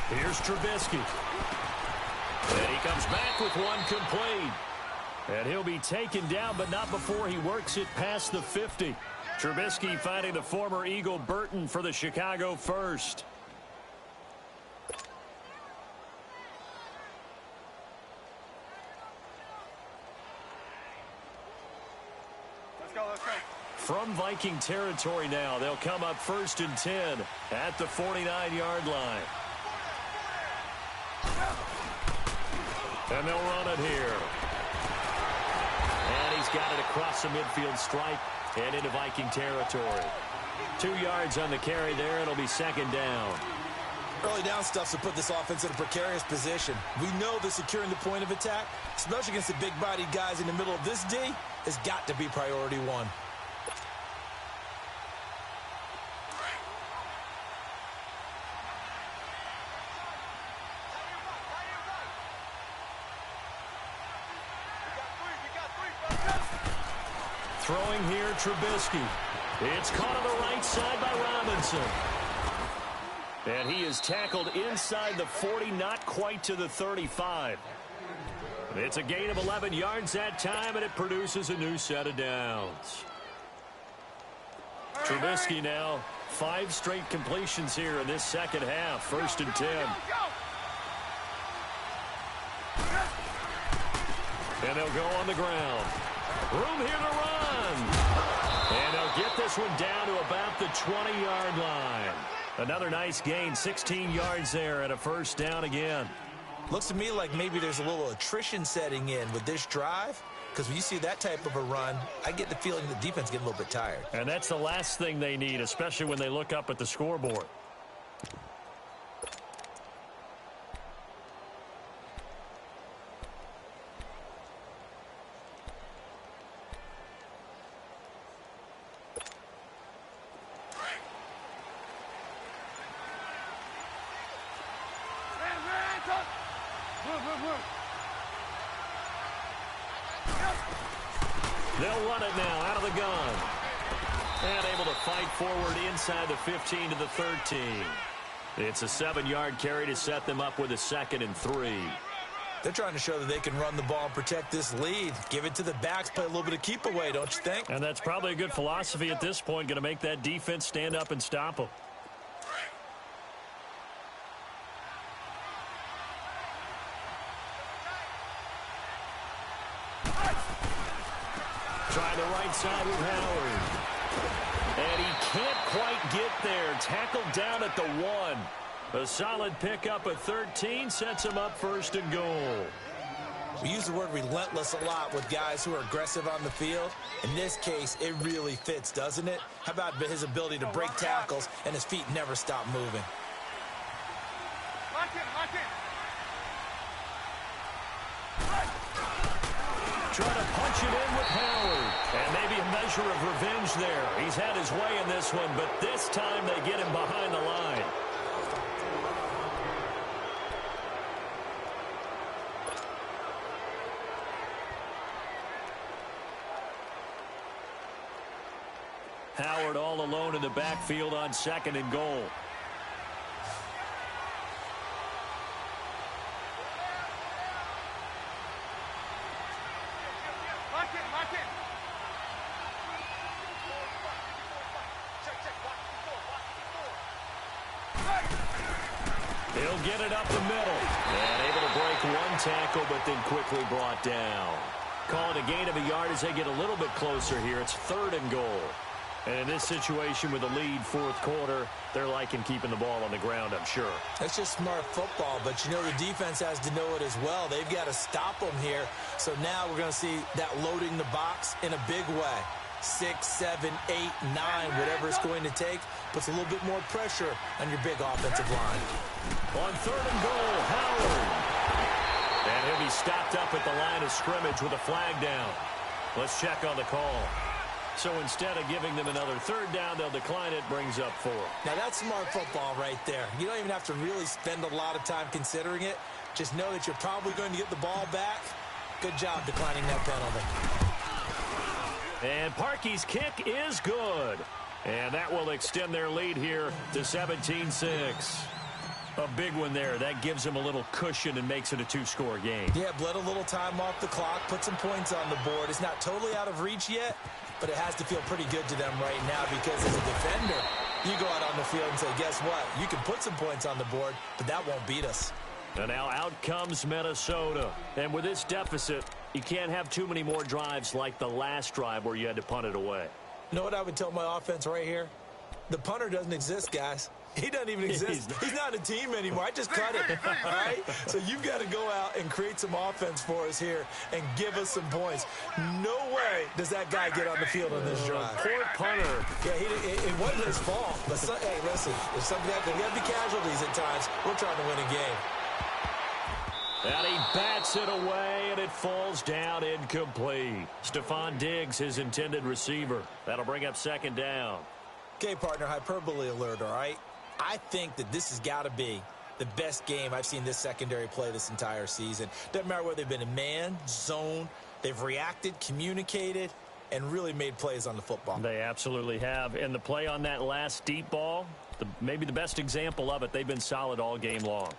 S1: Here's Trubisky. And he comes back with one complete. And he'll be taken down, but not before he works it past the 50. Trubisky finding the former Eagle Burton for the Chicago first.
S4: Let's go, let's go.
S1: From Viking territory now, they'll come up 1st and 10 at the 49-yard line. And they'll run it here. And he's got it across the midfield stripe and into Viking territory. 2 yards on the carry there. It'll be 2nd down.
S3: Early down stuff to put this offense in a precarious position. We know that securing the point of attack, especially against the big-bodied guys in the middle of this D, has got to be priority 1.
S1: Throwing here, Trubisky. It's caught on the right side by Robinson. And he is tackled inside the 40, not quite to the 35. It's a gain of 11 yards that time, and it produces a new set of downs. Trubisky now, 5 straight completions here in this 2nd half. 1st and 10. And they'll go on the ground. Room here to run. And they'll get this one down to about the 20-yard line. Another nice gain, 16 yards there, and a 1st down again.
S3: Looks to me like maybe there's a little attrition setting in with this drive, because when you see that type of a run, I get the feeling the defense getting a little bit tired.
S1: And that's the last thing they need, especially when they look up at the scoreboard. They'll run it now out of the gun. And able to fight forward inside the 15 to the 13. It's a 7-yard carry to set them up with a 2nd and 3.
S3: They're trying to show that they can run the ball and protect this lead. Give it to the backs, play a little bit of keep away, don't you think?
S1: And that's probably a good philosophy at this point, going to make that defense stand up and stop them. Try the right side with Howard. And he can't quite get there. Tackled down at the 1. A solid pickup at 13 sets him up 1st and goal.
S3: We use the word relentless a lot with guys who are aggressive on the field. In this case, it really fits, doesn't it? How about his ability to break tackles and his feet never stop moving?
S4: Lock it.
S1: Trying to punch it in with Howard. And maybe a measure of revenge there. He's had his way in this one, but this time they get him behind the line. Howard all alone in the backfield on 2nd and goal.
S4: Lock it.
S1: He'll get it up the middle. And able to break one tackle, but then quickly brought down. Call it a gain of a yard as they get a little bit closer here. It's 3rd and goal. And in this situation with a lead 4th quarter, they're liking keeping the ball on the ground, I'm sure.
S3: That's just smart football, but you know the defense has to know it as well. They've got to stop them here. So now we're going to see that loading the box in a big way. 6, 7, 8, 9, whatever it's going to take, puts a little bit more pressure on your big offensive line.
S1: On 3rd and goal, Howard. And he'll be stopped up at the line of scrimmage with a flag down. Let's check on the call. So instead of giving them another 3rd down, they'll decline it, brings up 4.
S3: Now that's smart football right there. You don't even have to really spend a lot of time considering it. Just know that you're probably going to get the ball back. Good job declining that penalty.
S1: And Parkey's kick is good. And that will extend their lead here to 17-6. A big one there. That gives them a little cushion and makes it a 2-score game.
S3: Yeah, bled a little time off the clock, put some points on the board. It's not totally out of reach yet, but it has to feel pretty good to them right now because as a defender, you go out on the field and say, guess what? You can put some points on the board, but that won't beat us.
S1: And now out comes Minnesota. And with this deficit, you can't have too many more drives like the last drive where you had to punt it away.
S3: You know what I would tell my offense right here? The punter doesn't exist, guys. He doesn't even exist. He's not a team anymore. I just cut it, all right? So you've got to go out and create some offense for us here and give us some points. No way does that guy get on the field on this drive.
S1: Poor punter.
S3: Yeah, it wasn't his fault. But, hey, listen, if something happens, we have to be casualties at times. We're trying to win a game.
S1: And he bats it away, and it falls down incomplete. Stephon Diggs, his intended receiver. That'll bring up 2nd down.
S3: Okay, partner, hyperbole alert, all right? I think that this has got to be the best game I've seen this secondary play this entire season. Doesn't matter whether they've been in man, zone, they've reacted, communicated, and really made plays on the football.
S1: They absolutely have. And the play on that last deep ball, maybe the best example of it, they've been solid all game long.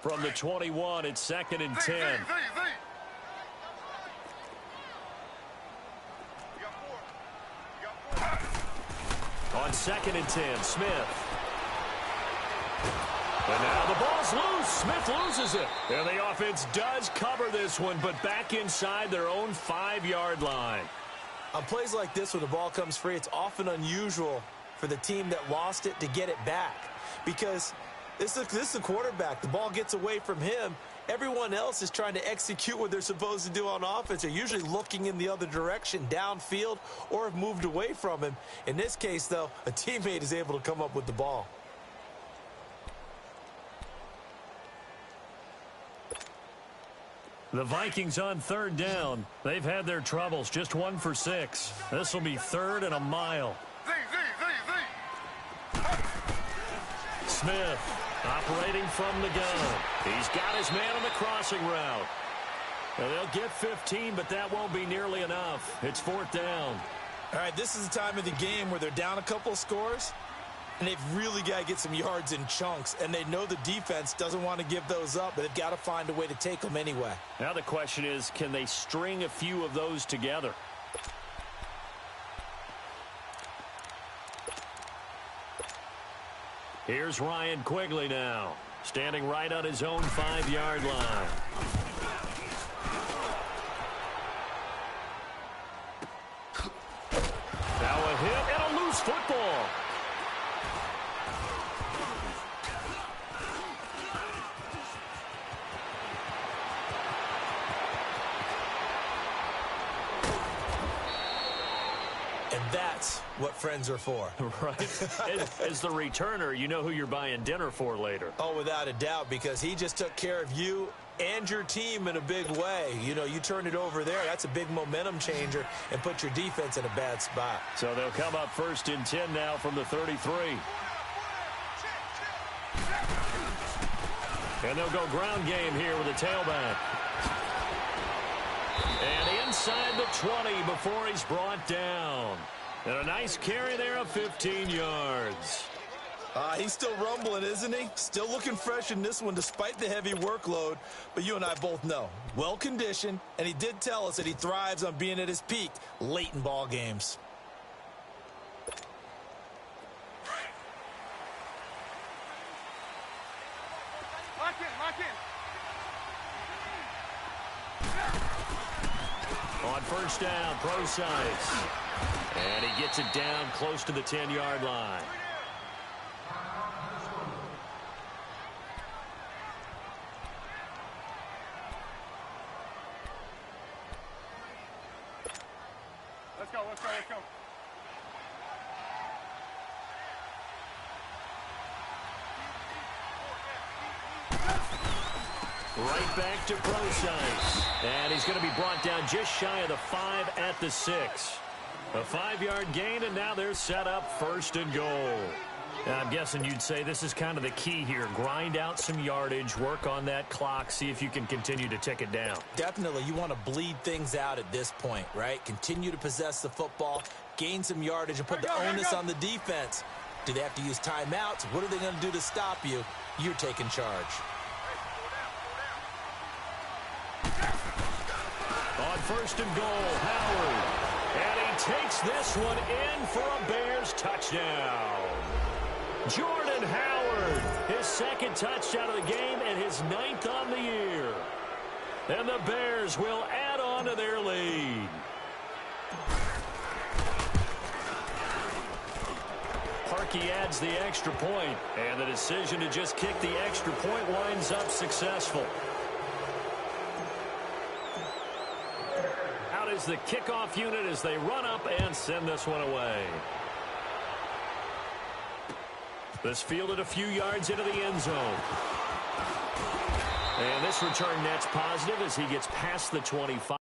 S1: From the 21, it's 2nd and 10. On 2nd and 10, Smith. And now the ball's loose. Smith loses it. And the offense does cover this one, but back inside their own 5-yard line.
S3: On plays like this, when the ball comes free, it's often unusual for the team that lost it to get it back. Because this is the quarterback. The ball gets away from him. Everyone else is trying to execute what they're supposed to do on offense. They're usually looking in the other direction, downfield, or have moved away from him. In this case, though, a teammate is able to come up with the ball.
S1: The Vikings on 3rd down. They've had their troubles. Just 1 for 6. This will be 3rd and a mile. Smith. Operating from the gun. He's got his man on the crossing route. Now they'll get 15, but that won't be nearly enough. It's 4th down.
S3: All right, this is the time of the game where they're down a couple of scores, and they've really got to get some yards in chunks, and they know the defense doesn't want to give those up, but they've got to find a way to take them anyway.
S1: Now the question is, can they string a few of those together? Here's Ryan Quigley now, standing right on his own 5-yard line. Now a hit and a loose football.
S3: And that's what friends are for.
S1: Right. As the returner, you know who you're buying dinner for later.
S3: Oh, without a doubt, because he just took care of you and your team in a big way. You know, you turn it over there, that's a big momentum changer, and put your defense in a bad spot.
S1: So they'll come up 1st and 10 now from the 33. And they'll go ground game here with a tailback. And inside the 20 before he's brought down. And a nice carry there of 15 yards.
S3: He's still rumbling, isn't he? Still looking fresh in this one despite the heavy workload. But you and I both know, well-conditioned, and he did tell us that he thrives on being at his peak late in ball games.
S4: Lock in, lock in.
S1: On 1st down, Pro-Size. And he gets it down close to the 10-yard line.
S4: Let's go, let's go, let's go.
S1: Right back to Pro-Size. And he's going to be brought down just shy of the 5 at the 6. A 5-yard gain, and now they're set up 1st and goal. And I'm guessing you'd say this is kind of the key here. Grind out some yardage, work on that clock, see if you can continue to tick it down.
S3: Definitely, you want to bleed things out at this point, right? Continue to possess the football, gain some yardage, and put the onus on the defense. Do they have to use timeouts? What are they going to do to stop you? You're taking charge.
S1: On 1st and goal, Howard. And he takes this one in for a Bears touchdown. Jordan Howard, his 2nd touchdown of the game and his 9th on the year. And the Bears will add on to their lead. Parkey adds the extra point, and the decision to just kick the extra point winds up successful. Out is the kickoff unit as they run up and send this one away. This fielded a few yards into the end zone. And this return net's positive as he gets past the 25.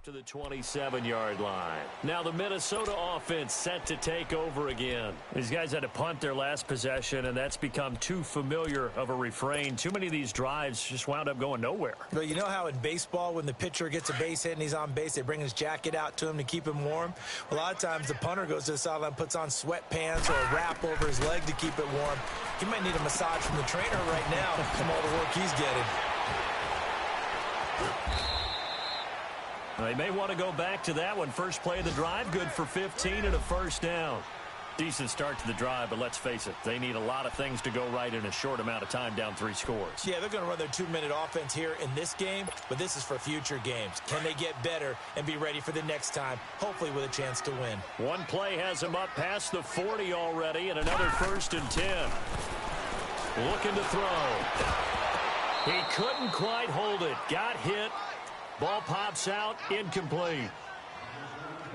S1: up to the 27-yard line. Now the Minnesota offense set to take over again. These guys had to punt their last possession, and that's become too familiar of a refrain. Too many of these drives just wound up going nowhere.
S3: But you know how in baseball, when the pitcher gets a base hit and he's on base, they bring his jacket out to him to keep him warm? A lot of times the punter goes to the sideline, puts on sweatpants or a wrap over his leg to keep it warm. He might need a massage from the trainer right now from all the work he's getting.
S1: They may want to go back to that one. First play of the drive, good for 15 and a first down. Decent start to the drive, but let's face it, they need a lot of things to go right in a short amount of time, down 3 scores.
S3: Yeah, they're going to run their 2-minute offense here in this game, but this is for future games. Can they get better and be ready for the next time, hopefully with a chance to win?
S1: One play has them up past the 40 already, and another 1st and 10. Looking to throw. He couldn't quite hold it. Got hit. Ball pops out, incomplete.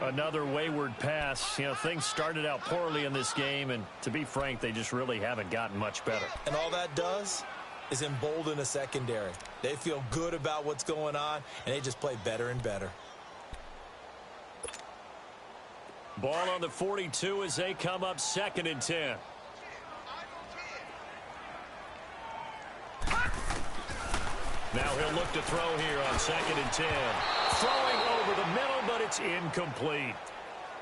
S1: Another wayward pass. You know, things started out poorly in this game, and to be frank, they just really haven't gotten much better.
S3: And all that does is embolden a secondary. They feel good about what's going on, and they just play better and better.
S1: Ball on the 42 as they come up 2nd and 10. Now he'll look to throw here on 2nd and 10. Throwing over the middle, but it's incomplete.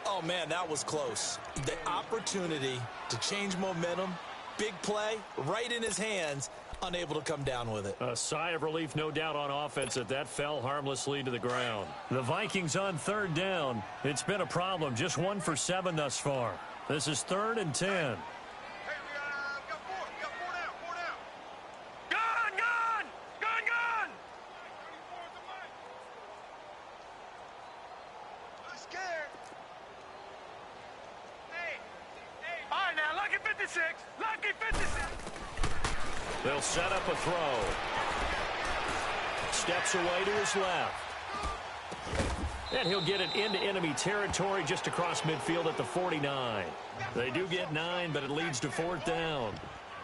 S3: Oh, man, that was close. The opportunity to change momentum, big play, right in his hands, unable to come down with it.
S1: A sigh of relief, no doubt, on offense that fell harmlessly to the ground. The Vikings on 3rd down. It's been a problem. Just 1 for 7 thus far. This is 3rd and 10. They'll set up a throw. Steps away to his left. And he'll get it into enemy territory just across midfield at the 49. They do get 9, but it leads to 4th down.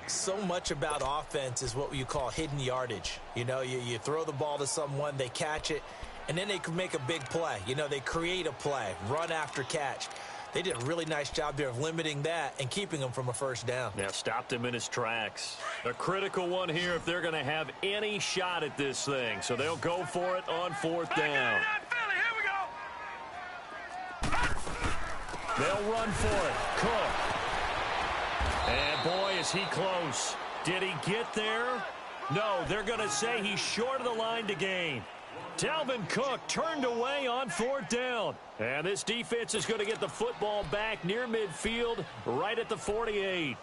S3: So much about offense is what you call hidden yardage. You know, you throw the ball to someone, they catch it, and then they can make a big play. You know, they create a play, run after catch. They did a really nice job there of limiting that and keeping him from a 1st down.
S1: Yeah, stopped him in his tracks. A critical one here if they're going to have any shot at this thing. So they'll go for it on 4th down. They'll run for it. Cook. And boy, is he close. Did he get there? No, they're going to say he's short of the line to gain. Dalvin Cook turned away on 4th down. And this defense is going to get the football back near midfield, right at the 48.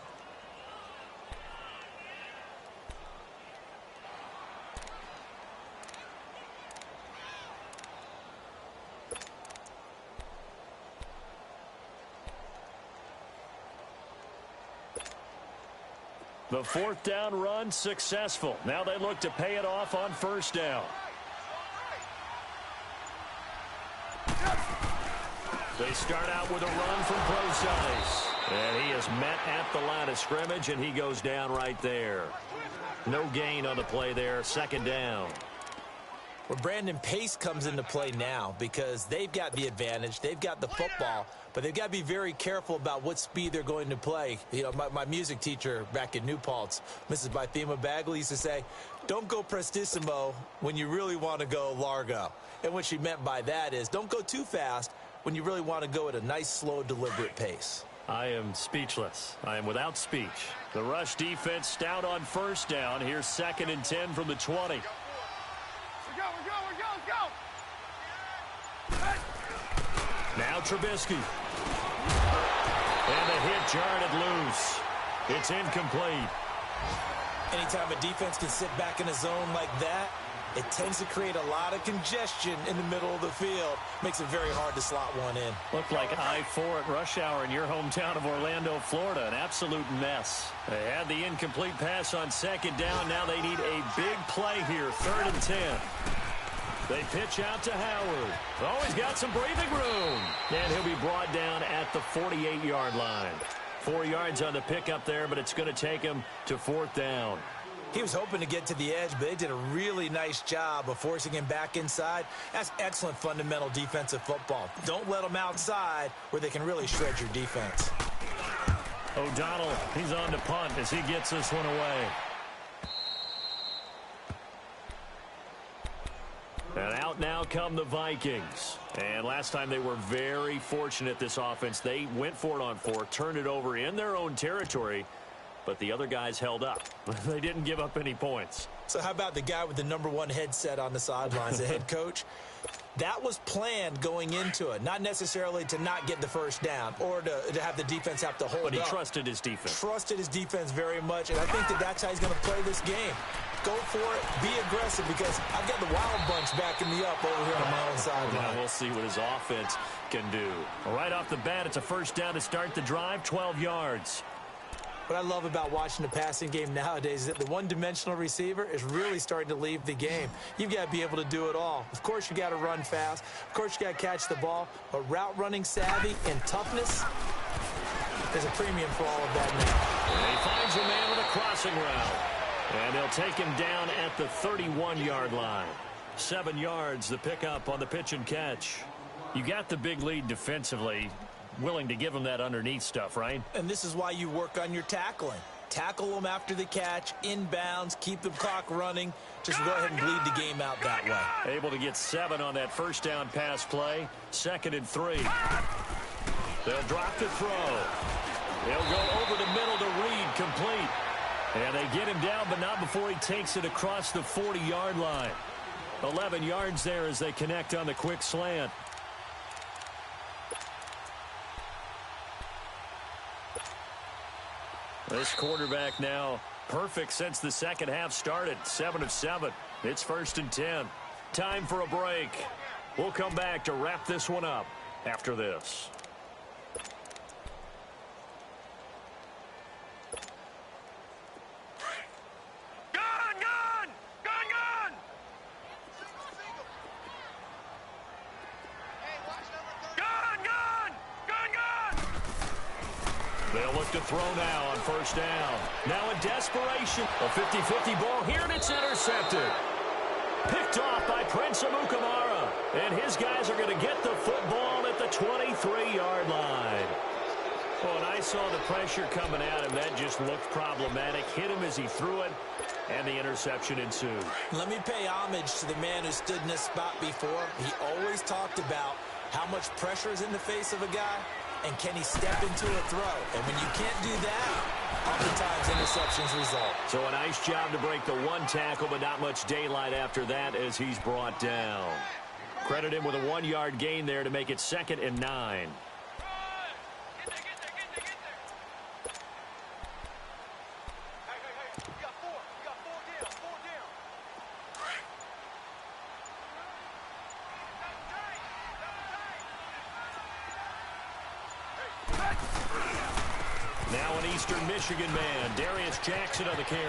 S1: The 4th down run successful. Now they look to pay it off on 1st down. They start out with a run from Procise. And he is met at the line of scrimmage, and he goes down right there. No gain on the play there. 2nd down.
S3: Well, Brandon, pace comes into play now because they've got the advantage. They've got the football, but they've got to be very careful about what speed they're going to play. You know, my music teacher back in New Paltz, Mrs. Bythema Bagley, used to say, don't go prestissimo when you really want to go largo. And what she meant by that is don't go too fast when you really want to go at a nice, slow, deliberate pace.
S1: I am speechless. I am without speech. The rush defense stout on 1st down. Here's 2nd and 10 from the 20. Now Trubisky. And the hit jarred it loose. It's incomplete.
S3: Anytime a defense can sit back in a zone like that, it tends to create a lot of congestion in the middle of the field. Makes it very hard to slot one in.
S1: Looked like I-4 at rush hour in your hometown of Orlando, Florida. An absolute mess. They had the incomplete pass on 2nd down. Now they need a big play here. 3rd and 10. They pitch out to Howard. Oh, he's got some breathing room. And he'll be brought down at the 48-yard line. 4 yards on the pickup there, but it's going to take him to 4th down.
S3: He was hoping to get to the edge, but they did a really nice job of forcing him back inside. That's excellent fundamental defensive football. Don't let them outside where they can really shred your defense.
S1: O'Donnell, he's on to punt as he gets this one away. And out now come the Vikings. And last time they were very fortunate, this offense. They went for it on 4, turned it over in their own territory, but the other guys held up. They didn't give up any points.
S3: So how about the guy with the #1 headset on the sidelines, the head coach? That was planned going into it, not necessarily to not get the first down or to have the defense have to hold up.
S1: But he trusted his defense.
S3: Trusted his defense very much, and I think that's how he's going to play this game. Go for it, be aggressive, because I've got the wild bunch backing me up over here on my own sideline.
S1: We'll see what his offense can do. Right off the bat, it's a first down to start the drive, 12 yards.
S3: What I love about watching the passing game nowadays is that the one-dimensional receiver is really starting to leave the game. You've got to be able to do it all. Of course, you got to run fast. Of course, you got to catch the ball. But route running savvy and toughness, there's a premium for all of that now.
S1: And he finds a man with a crossing route. And they'll take him down at the 31-yard line. 7 yards, the pickup on the pitch and catch. You got the big lead defensively. Willing to give them that underneath stuff, right?
S3: And this is why you work on your tackling. Tackle them after the catch, inbounds, keep the clock running. Just go ahead and bleed the game out that way.
S1: Able to get 7 on that first down pass play. 2nd and 3. They'll drop the throw. They'll go over the middle to Reed, complete. And they get him down, but not before he takes it across the 40-yard line. 11 yards there as they connect on the quick slant. This quarterback now perfect since the second half started. 7 of 7. It's 1st and 10. Time for a break. We'll come back to wrap this one up after this. They'll look to throw now on first down. Now in desperation. A 50-50 ball here, and it's intercepted. Picked off by Prince Amukamara. And his guys are going to get the football at the 23-yard line. Well, and I saw the pressure coming at him. That just looked problematic. Hit him as he threw it, and the interception ensued. Let me pay homage to the man who stood in this spot before. He always talked about how much pressure is in the face of a guy. And can he step into a throw? And when you can't do that, oftentimes interceptions result. So a nice job to break the 1 tackle, but not much daylight after that as he's brought down. Credit him with a 1-yard gain there to make it 2nd and 9. Now an Eastern Michigan man, Darius Jackson on the carry.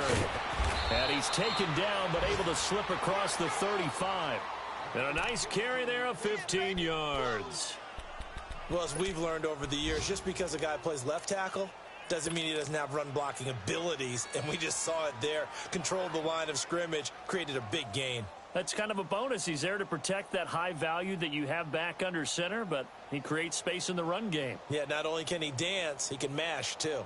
S1: And he's taken down, but able to slip across the 35. And a nice carry there of 15 yards. Well, as we've learned over the years, just because a guy plays left tackle doesn't mean he doesn't have run blocking abilities. And we just saw it there. Controlled the line of scrimmage, created a big gain. That's kind of a bonus. He's there to protect that high value that you have back under center, but he creates space in the run game. Yeah, not only can he dance, he can mash too.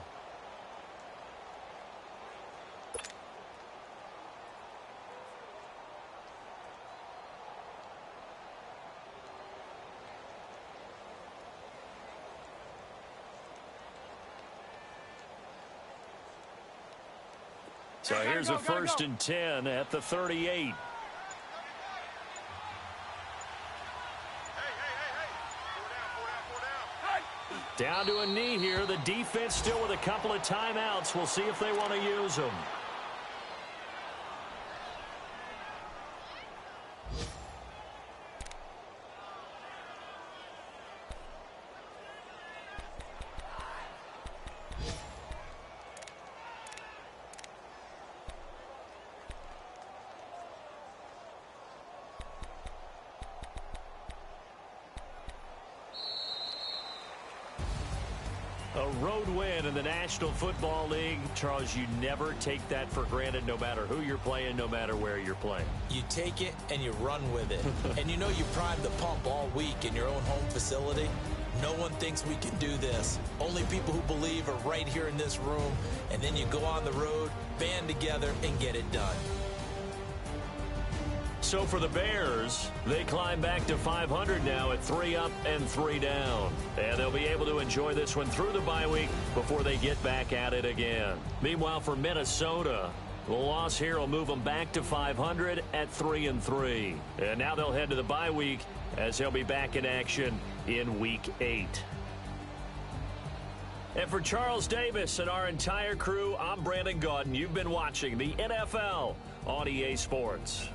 S1: So here's a 1st and 10 at the 38. Down to a knee here. The defense still with a couple of timeouts. We'll see if they want to use them. A road win in the National Football League. Charles, you never take that for granted no matter who you're playing, no matter where you're playing.
S3: You take it and you run with it. And you know you primed the pump all week in your own home facility. No one thinks we can do this. Only people who believe are right here in this room. And then you go on the road, band together, and get it done.
S1: So for the Bears, they climb back to 500 now at 3 up and 3 down. And they'll be able to enjoy this one through the bye week before they get back at it again. Meanwhile, for Minnesota, the loss here will move them back to 500 at 3-3. And now they'll head to the bye week as they'll be back in action in Week 8. And for Charles Davis and our entire crew, I'm Brandon Gaudin. You've been watching the NFL on EA Sports.